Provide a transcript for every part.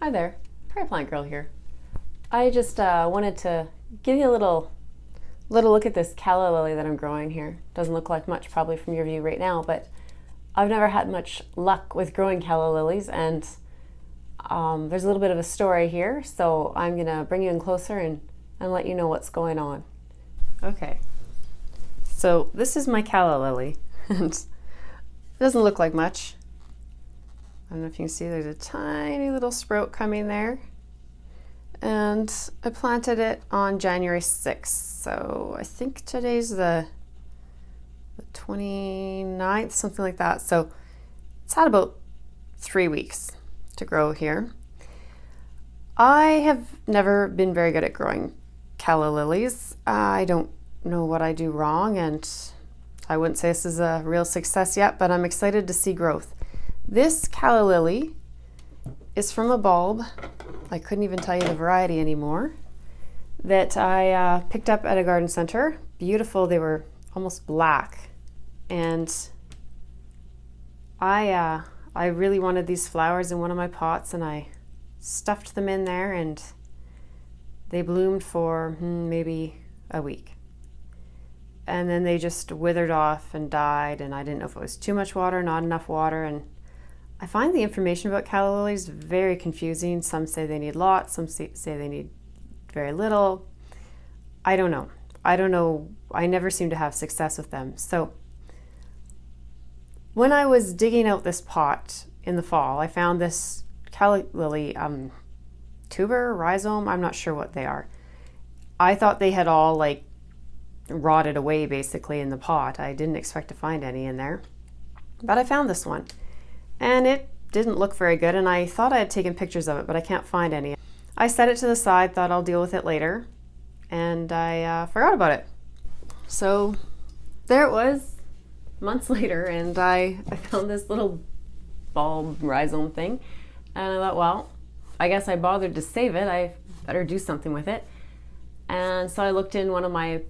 Hi there, Prairie Plant Girl here. I just wanted to give you a little look at this calla lily that I'm growing here. Doesn't look like much probably from your view right now, but I've never had much luck with growing calla lilies, and there's a little bit of a story here, so I'm gonna bring you in closer and let you know what's going on. Okay, so this is my calla lily, and it doesn't look like much. I don't know if you can see, there's a tiny little sprout coming there. And I planted it on January 6th. So I think today's the 29th, something like that. So it's had about 3 weeks to grow here. I have never been very good at growing calla lilies. I don't know what I do wrong, and I wouldn't say this is a real success yet, but I'm excited to see growth. This calla lily is from a bulb, I couldn't even tell you the variety anymore, that I picked up at a garden center. Beautiful, they were almost black. And I really wanted these flowers in one of my pots, and I stuffed them in there, and they bloomed for maybe a week. And then they just withered off and died, and I didn't know if it was too much water, not enough water. And I find the information about calla lilies very confusing. Some say they need lots, some say they need very little. I don't know. I never seem to have success with them. So when I was digging out this pot in the fall, I found this calla lily tuber, rhizome, I'm not sure what they are. I thought they had all like rotted away basically in the pot. I didn't expect to find any in there, but I found this one. And it didn't look very good, and I thought I had taken pictures of it, but I can't find any. I set it to the side, thought I'll deal with it later, and I forgot about it. So there it was, months later, and I found this little bulb rhizome thing, and I thought, well, I guess I bothered to save it, I better do something with it. And so I looked in one of my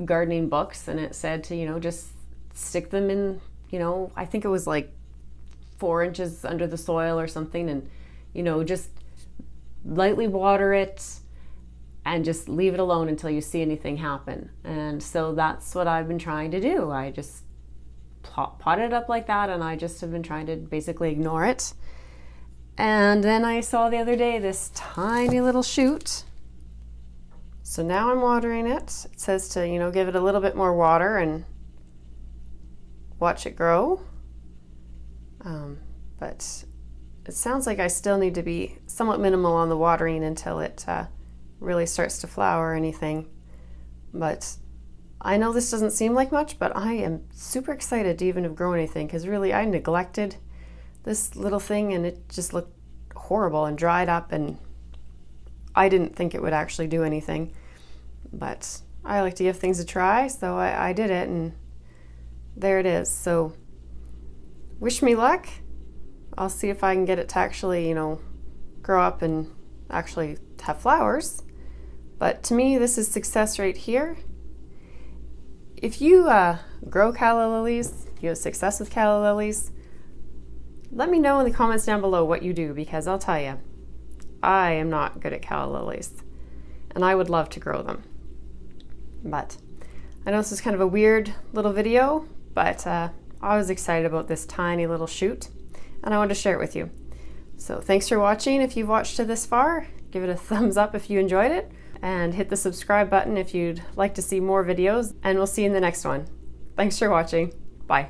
gardening books, and it said to, just stick them in, I think it was like 4 inches under the soil or something, and just lightly water it and just leave it alone until you see anything happen. And so that's what I've been trying to do. I just potted it up like that, and I just have been trying to basically ignore it. And then I saw the other day this tiny little shoot, so now I'm watering it. It says to give it a little bit more water and watch it grow. But it sounds like I still need to be somewhat minimal on the watering until it really starts to flower or anything. But I know this doesn't seem like much, but I am super excited to even have grown anything, because really I neglected this little thing, and it just looked horrible and dried up, and I didn't think it would actually do anything. But I like to give things a try, so I did it, and there it is. So wish me luck. I'll see if I can get it to actually, grow up and actually have flowers. But to me, this is success right here. If you grow calla lilies, if you have success with calla lilies, let me know in the comments down below what you do, because I'll tell you, I am not good at calla lilies, and I would love to grow them. But I know this is kind of a weird little video, but I was excited about this tiny little shoot, and I wanted to share it with you. So thanks for watching. If you've watched to this far, give it a thumbs up if you enjoyed it, and hit the subscribe button if you'd like to see more videos, and we'll see you in the next one. Thanks for watching. Bye.